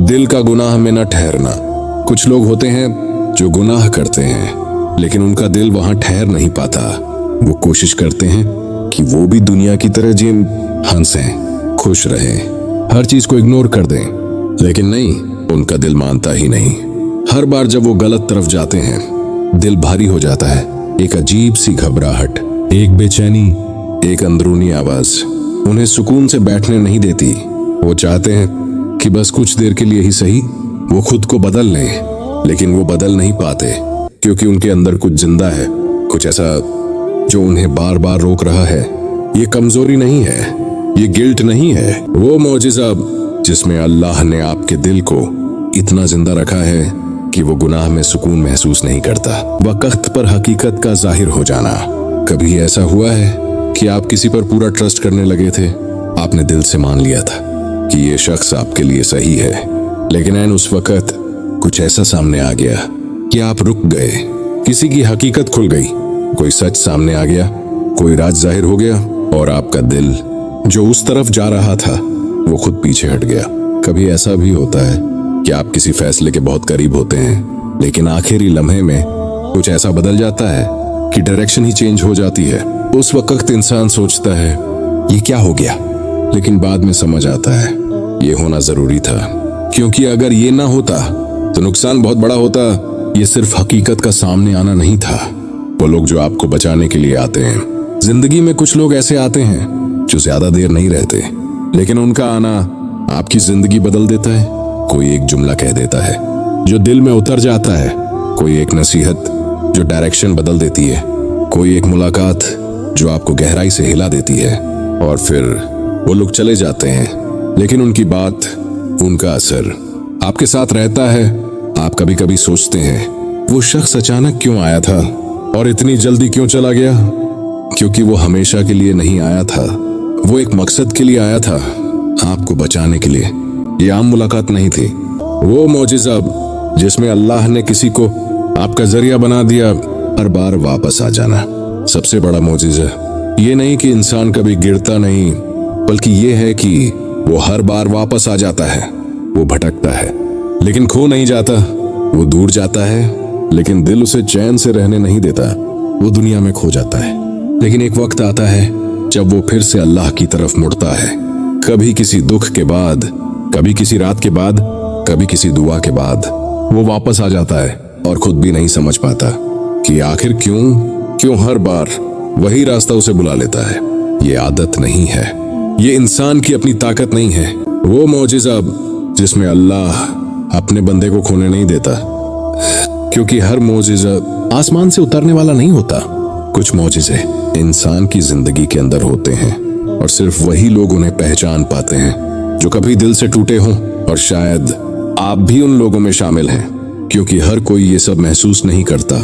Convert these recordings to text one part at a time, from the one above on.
दिल का गुनाह में न ठहरना। कुछ लोग होते हैं जो गुनाह करते हैं लेकिन उनका दिल वहां ठहर नहीं पाता। वो कोशिश करते हैं कि वो भी दुनिया की तरह जिए, हंसें, खुश रहें, हर चीज को इग्नोर कर दें, लेकिन नहीं, उनका दिल मानता ही नहीं। हर बार जब वो गलत तरफ जाते हैं दिल भारी हो जाता है। एक अजीब सी घबराहट, एक बेचैनी, एक अंदरूनी आवाज उन्हें सुकून से बैठने नहीं देती। वो चाहते हैं कि बस कुछ देर के लिए ही सही वो खुद को बदल लें, लेकिन वो बदल नहीं पाते क्योंकि उनके अंदर कुछ जिंदा है, कुछ ऐसा जो उन्हें बार बार रोक रहा है। ये कमजोरी नहीं है, ये गिल्ट नहीं है, वो मौजिज़ा जिसमें अल्लाह ने आपके दिल को इतना जिंदा रखा है कि वो गुनाह में सुकून महसूस नहीं करता। वक्त पर हकीकत का जाहिर हो जाना। कभी ऐसा हुआ है कि आप किसी पर पूरा ट्रस्ट करने लगे थे, आपने दिल से मान लिया था कि ये शख्स आपके लिए सही है, लेकिन ऐन उस वक्त कुछ ऐसा सामने आ गया कि आप रुक गए। किसी की हकीकत खुल गई, कोई सच सामने आ गया, कोई राज जाहिर हो गया और आपका दिल जो उस तरफ जा रहा था वो खुद पीछे हट गया। कभी ऐसा भी होता है कि आप किसी फैसले के बहुत करीब होते हैं लेकिन आखिरी लम्हे में कुछ ऐसा बदल जाता है कि डायरेक्शन ही चेंज हो जाती है। उस वक्त इंसान सोचता है ये क्या हो गया, लेकिन बाद में समझ आता है ये होना जरूरी था, क्योंकि अगर ये ना होता तो नुकसान बहुत बड़ा होता। ये सिर्फ हकीकत का सामने आना नहीं था, वो लोग जो आपको बचाने के लिए आते हैं। जिंदगी में कुछ लोग ऐसे आते हैं जो ज्यादा देर नहीं रहते, लेकिन उनका आना आपकी जिंदगी बदल देता है। कोई एक जुमला कह देता है जो दिल में उतर जाता है, कोई एक नसीहत जो डायरेक्शन बदल देती है, कोई एक मुलाकात जो आपको गहराई से हिला देती है, और फिर वो लोग चले जाते हैं, लेकिन उनकी बात, उनका असर आपके साथ रहता है। आप कभी कभी सोचते हैं वो शख्स अचानक क्यों आया था और इतनी जल्दी क्यों चला गया, क्योंकि वो हमेशा के लिए नहीं आया था, वो एक मकसद के लिए आया था, आपको बचाने के लिए। ये आम मुलाकात नहीं थी, वो मौजिज़ा जिसमें अल्लाह ने किसी को आपका जरिया बना दिया हर बार वापस आ जाना। सबसे बड़ा मौजिज़ा ये नहीं कि इंसान कभी गिरता नहीं, बल्कि ये है कि वो हर बार वापस आ जाता है। वो भटकता है लेकिन खो नहीं जाता, वो दूर जाता है लेकिन दिल उसे चैन से रहने नहीं देता। वो दुनिया में खो जाता है लेकिन एक वक्त आता है जब वो फिर से अल्लाह की तरफ मुड़ता है। कभी किसी दुख के बाद, कभी किसी रात के बाद, कभी किसी दुआ के बाद वो वापस आ जाता है और खुद भी नहीं समझ पाता कि आखिर क्यों हर बार वही रास्ता उसे बुला लेता है। ये आदत नहीं है, ये इंसान की अपनी ताकत नहीं है। वो मौजिज़ा जिसमें अल्लाह अपने बंदे को खोने नहीं देता, क्योंकि हर मौजिज़ा आसमान से उतरने वाला नहीं होता। कुछ मौजिज़े इंसान की जिंदगी के अंदर होते हैं और सिर्फ वही लोग उन्हें पहचान पाते हैं जो कभी दिल से टूटे हों, और शायद आप भी उन लोगों में शामिल हैं, क्योंकि हर कोई ये सब महसूस नहीं करता,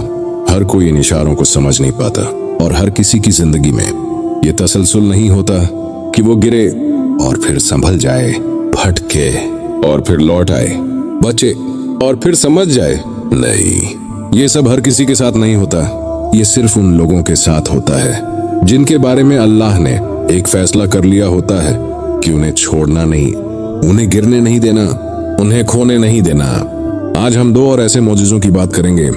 हर कोई इन इशारों को समझ नहीं पाता, और हर किसी की जिंदगी में ये तसलसल नहीं होता कि वो गिरे और फिर संभल जाए, भटके और फिर लौट आए, बचे और फिर समझ जाए। नहीं, ये सब हर किसी के साथ नहीं होता। ये सिर्फ उन लोगों के साथ होता है जिनके बारे में अल्लाह ने एक फैसला कर लिया होता है कि उन्हें छोड़ना नहीं, उन्हें गिरने नहीं देना, उन्हें खोने नहीं देना। आज हम दो और ऐसे मौजिज़ों की बात करेंगे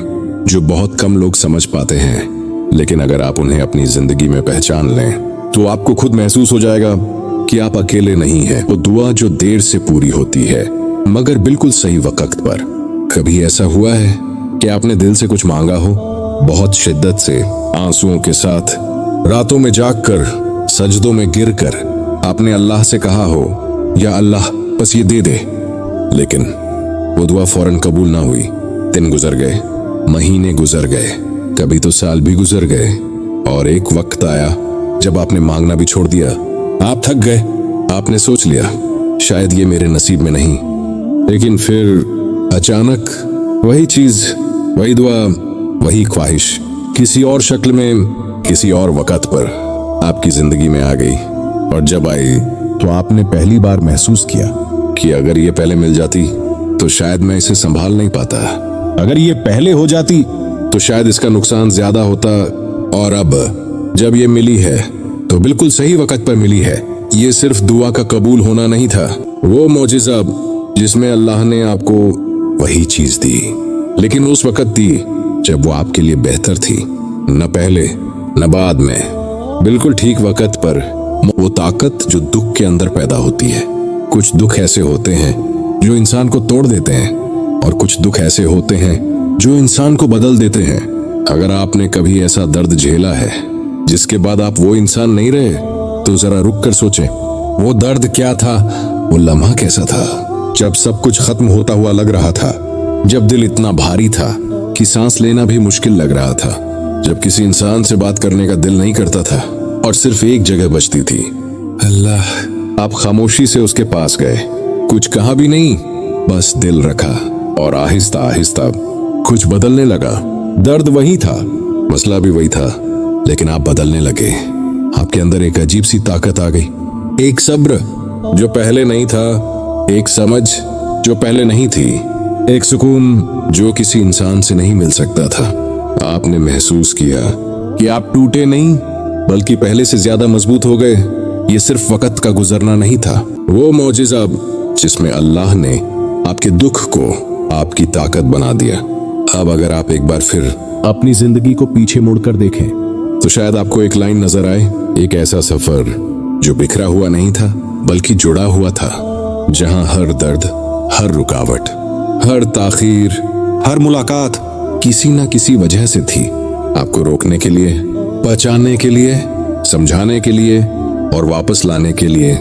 जो बहुत कम लोग समझ पाते हैं, लेकिन अगर आप उन्हें अपनी जिंदगी में पहचान लें तो आपको खुद महसूस हो जाएगा कि आप अकेले नहीं हैं। वो दुआ जो देर से पूरी होती है मगर बिल्कुल सही वक्त पर। कभी ऐसा हुआ है कि आपने दिल से कुछ मांगा हो, बहुत शिद्दत से, आंसुओं के साथ, रातों में जागकर, सजदों में गिरकर आपने अल्लाह से कहा हो, या अल्लाह बस ये दे दे, लेकिन वो दुआ फौरन कबूल ना हुई। दिन गुजर गए, महीने गुजर गए, कभी तो साल भी गुजर गए, और एक वक्त आया जब आपने मांगना भी छोड़ दिया। आप थक गए, आपने सोच लिया शायद ये मेरे नसीब में नहीं, लेकिन फिर अचानक वही चीज, वही दुआ, वही ख्वाहिश किसी और शक्ल में, किसी और वक्त पर आपकी जिंदगी में आ गई। और जब आई तो आपने पहली बार महसूस किया कि अगर ये पहले मिल जाती तो शायद मैं इसे संभाल नहीं पाता, अगर ये पहले हो जाती तो शायद इसका नुकसान ज्यादा होता, और अब जब ये मिली है तो बिल्कुल सही वक्त पर मिली है। ये सिर्फ दुआ का कबूल होना नहीं था, वो मौजिज़ा जिसमें अल्लाह ने आपको वही चीज दी, लेकिन उस वक्त दी जब वो आपके लिए बेहतर थी, न पहले न बाद में, बिल्कुल ठीक वक्त पर। वो ताकत जो दुख के अंदर पैदा होती है। कुछ दुख ऐसे होते हैं जो इंसान को तोड़ देते हैं, और कुछ दुख ऐसे होते हैं जो इंसान को बदल देते हैं। अगर आपने कभी ऐसा दर्द झेला है जिसके बाद आप वो इंसान नहीं रहे, तो जरा रुक कर सोचें, वो दर्द क्या था, वो लम्हा कैसा था जब सब कुछ खत्म होता हुआ लग रहा था, जब दिल इतना भारी था कि सांस लेना भी मुश्किल लग रहा था, जब किसी इंसान से बात करने का दिल नहीं करता था और सिर्फ एक जगह बचती थी, अल्लाह। आप खामोशी से उसके पास गए, कुछ कहा भी नहीं, बस दिल रखा, और आहिस्ता आहिस्ता कुछ बदलने लगा। दर्द वही था, मसला भी वही था, लेकिन आप बदलने लगे। आपके अंदर एक अजीब सी ताकत आ गई, एक सब्र जो पहले नहीं था, एक समझ जो पहले नहीं थी, एक सुकून जो किसी इंसान से नहीं मिल सकता था। आपने महसूस किया कि आप टूटे नहीं, बल्कि पहले से ज्यादा मजबूत हो गए। ये सिर्फ वक्त का गुजरना नहीं था, वो मौजिज़ा जिसमें अल्लाह ने आपके दुख को आपकी ताकत बना दिया। अब अगर आप एक बार फिर अपनी जिंदगी को पीछे मुड़कर देखें, तो शायद आपको एक लाइन नजर आए, एक ऐसा सफर जो बिखरा हुआ नहीं था, बल्कि जुड़ा हुआ था, जहां हर दर्द, हर रुकावट, हर ताखीर, हर मुलाकात किसी ना किसी वजह से थी। आपको रोकने के लिए, पहचानने के लिए, समझाने के लिए और वापस लाने के लिए।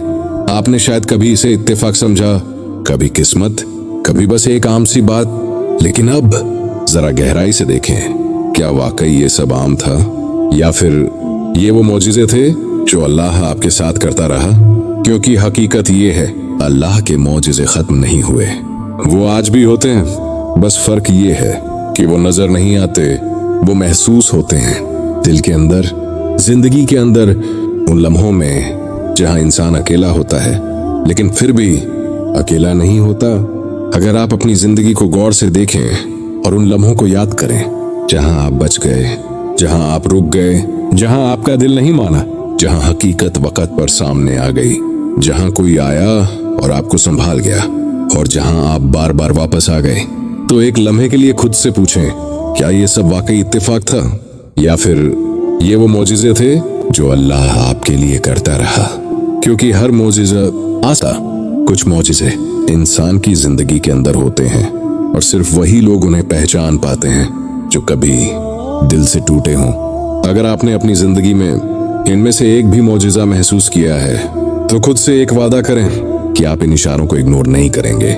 आपने शायद कभी इसे इत्तेफाक समझा, कभी किस्मत, कभी बस एक आम सी बात। लेकिन अब जरा गहराई से देखें, क्या वाकई ये सब आम था, या फिर ये वो मौजिज़े थे जो अल्लाह आपके साथ करता रहा? क्योंकि हकीकत ये है, अल्लाह के मौजिज़े खत्म नहीं हुए, वो आज भी होते हैं। बस फर्क ये है कि वो नजर नहीं आते, वो महसूस होते हैं दिल के अंदर, जिंदगी के अंदर, उन लम्हों में जहां इंसान अकेला होता है, लेकिन फिर भी अकेला नहीं होता। अगर आप अपनी जिंदगी को गौर से देखें और उन लम्हों को याद करें, जहां आप बच गए, जहां आप रुक गए, जहां आपका दिल नहीं माना, जहां हकीकत वक्त पर सामने आ गई, जहां कोई आया और आपको संभाल गया, और जहां आप बार बार वापस आ गए, तो एक लम्हे के लिए खुद से पूछें, क्या ये सब वाकई इत्तेफाक था, या फिर ये वो मौजिज़े थे जो अल्लाह आपके लिए करता रहा? क्योंकि हर मौजिज़ा आसा, कुछ मौजिज़े इंसान की जिंदगी के अंदर होते हैं, और सिर्फ वही लोग उन्हें पहचान पाते हैं जो कभी दिल से टूटे हों। अगर आपने अपनी जिंदगी में इनमें से एक भी मौजिज़ा महसूस किया है, तो खुद से एक वादा करें कि आप इन इशारों को इग्नोर नहीं करेंगे।